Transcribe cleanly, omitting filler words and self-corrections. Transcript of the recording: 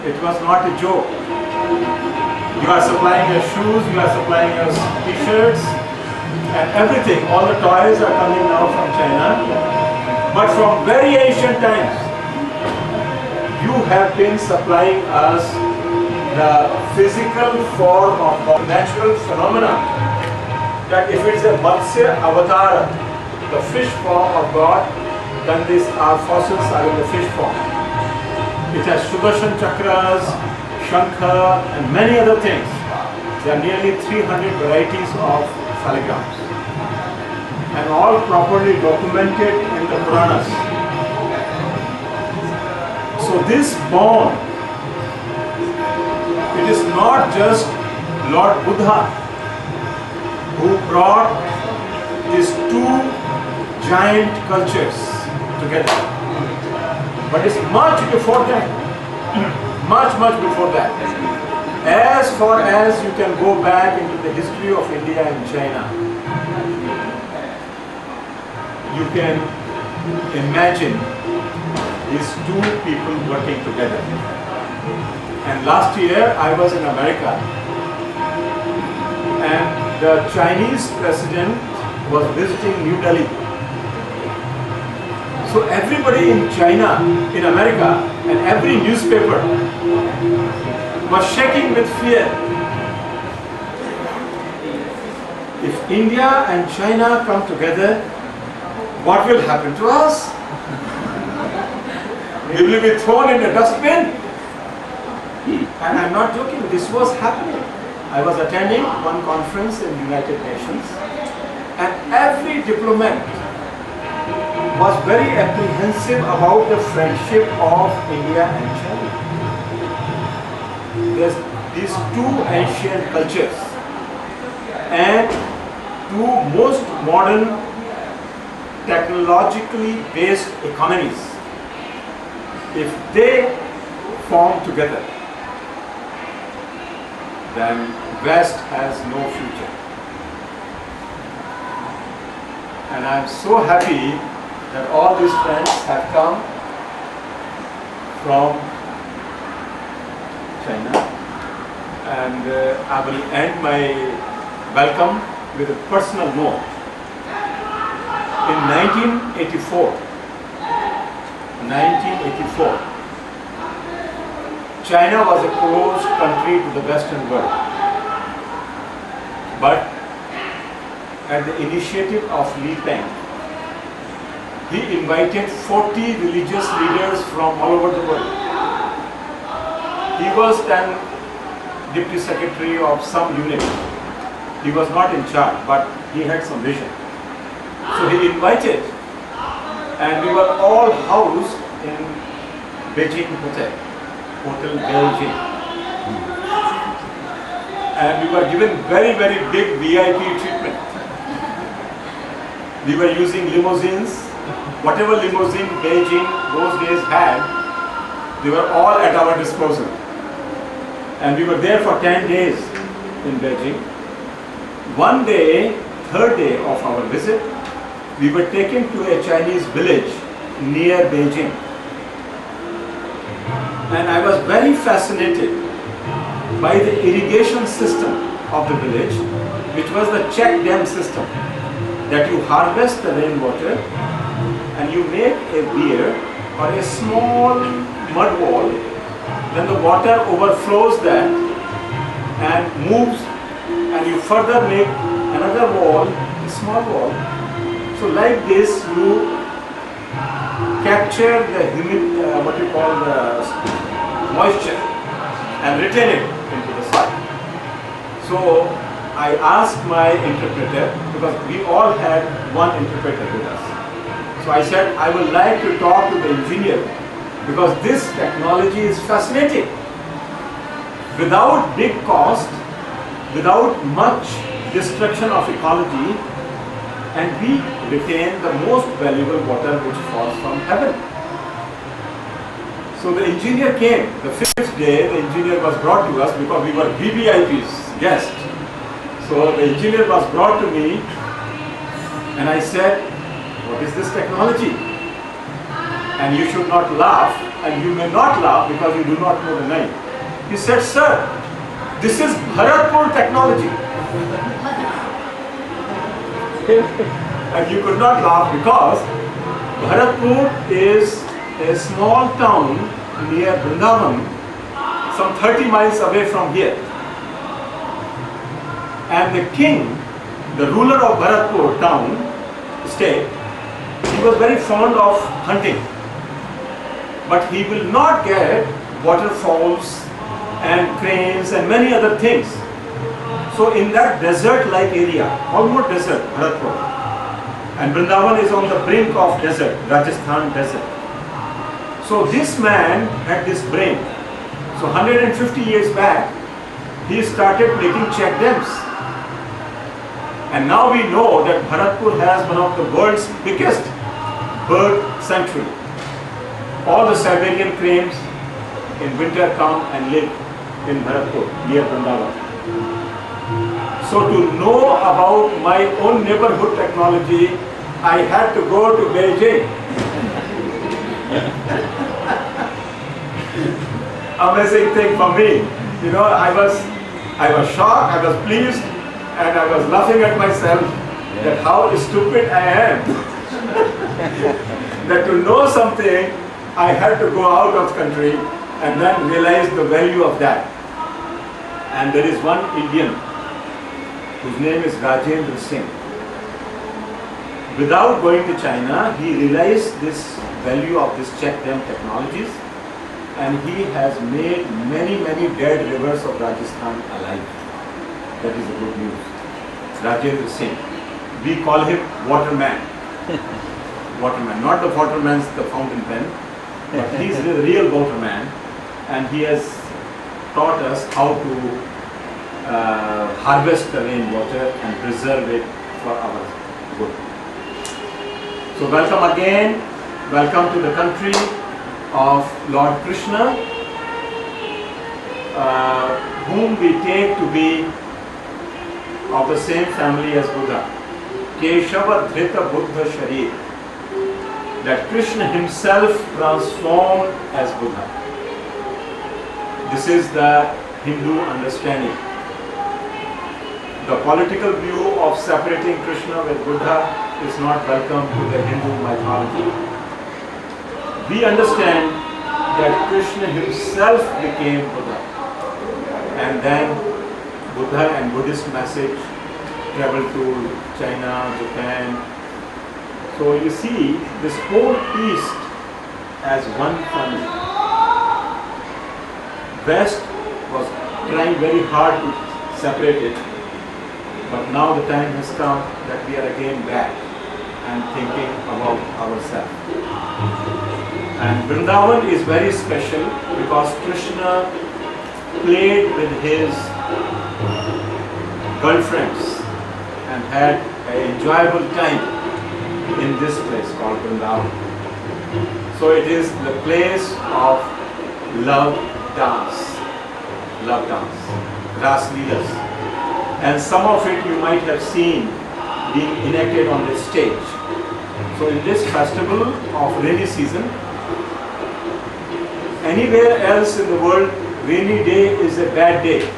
It was not a joke. You are supplying your shoes, you are supplying your t-shirts, and everything. All the toys are coming now from China. But from very ancient times, you have been supplying us the physical form of the natural phenomena. That if it is a Matsya avatar, the fish form of God, then these are fossils are in the fish form. It has Sudarshan chakras, Shankha, and many other things. There are nearly 300 varieties of phallograms, and all properly documented in the Puranas. So this bond, it is not just Lord Buddha who brought these two giant cultures together, but it's much before that, much before that. As far as you can go back into the history of India and China, you can imagine these two people working together. And last year I was in America, and the Chinese president was visiting New Delhi. So everybody in China, in America, and every newspaper was shaking with fear. If India and China come together, what will happen to us? We will be thrown in the dustbin. And I'm not joking, this was happening. I was attending one conference in the United Nations, and every diplomat was very apprehensive about the friendship of India and China. There's these two ancient cultures and two most modern technologically based economies. If they form together, then West has no future. And I'm so happy that all these friends have come from China, and I will end my welcome with a personal note. In 1984, China was a closed country to the Western world. But at the initiative of Li Peng, he invited 40 religious leaders from all over the world. He was then deputy secretary of some unit. He was not in charge, but he had some vision. So he invited, and we were all housed in Beijing Hotel Beijing. And we were given very big VIP treatment. We were using limousines. Whatever limousine Beijing those days had, they were all at our disposal. And we were there for 10 days in Beijing. One day, third day of our visit, we were taken to a Chinese village near Beijing. And I was very fascinated by the irrigation system of the village, which was the check dam system, that you harvest the rainwater and you make a weir or a small mud wall, then the water overflows that and moves, and you further make another wall, a small wall. So like this you capture the what you call the moisture and retain it into the soil. So I asked my interpreter, because we all had one interpreter with us. So I said, I would like to talk to the engineer, because this technology is fascinating. Without big cost, without much destruction of ecology, and we retain the most valuable water which falls from heaven. So the engineer came. The 5th day, the engineer was brought to us, because we were VVIPs, guests. So the engineer was brought to me, and I said, what is this technology? And you should not laugh, and you may not laugh because you do not know the name. He said, sir, this is Bharatpur technology. And you could not laugh because Bharatpur is a small town near Vrindavan, some 30 miles away from here. And the king, the ruler of Bharatpur town, state, he was very fond of hunting. But he will not get waterfalls and cranes and many other things. So in that desert-like area, almost desert, Bharatpur, and Vrindavan is on the brink of desert, Rajasthan desert. So this man had this brain. So 150 years back, he started making check dams. And now we know that Bharatpur has one of the world's biggest bird sanctuary. All the Siberian cranes in winter come and live in Bharatpur, near Vrindavan. So to know about my own neighborhood technology, I had to go to Beijing. Amazing thing for me. You know, I was shocked, I was pleased, and I was laughing at myself that how stupid I am. That to know something, I had to go out of country and then realize the value of that. And there is one Indian whose name is Rajendra Singh. Without going to China, he realized this value of this check dam technologies, and he has made many dead rivers of Rajasthan alive. That is the good news. Rajendra Singh. We call him Waterman. Waterman, not the waterman's the fountain pen, but he's the real waterman, and he has taught us how to harvest the rainwater and preserve it for our good. So welcome again, welcome to the country of Lord Krishna, whom we take to be of the same family as Buddha. Keshava Dhrita Buddha Sharir. That Krishna himself transformed as Buddha. This is the Hindu understanding. The political view of separating Krishna with Buddha is not welcome to the Hindu mythology. We understand that Krishna himself became Buddha, and then Buddha and Buddhist message traveled to China, Japan. So you see this whole East as one family. West was trying very hard to separate it, but now the time has come that we are again back and thinking about ourselves. And Vrindavan is very special because Krishna played with his girlfriends and had an enjoyable time in this place called Vrindavan. So it is the place of love dance, Ras Leelas. And some of it you might have seen being enacted on this stage. So in this festival of rainy season, anywhere else in the world, rainy day is a bad day.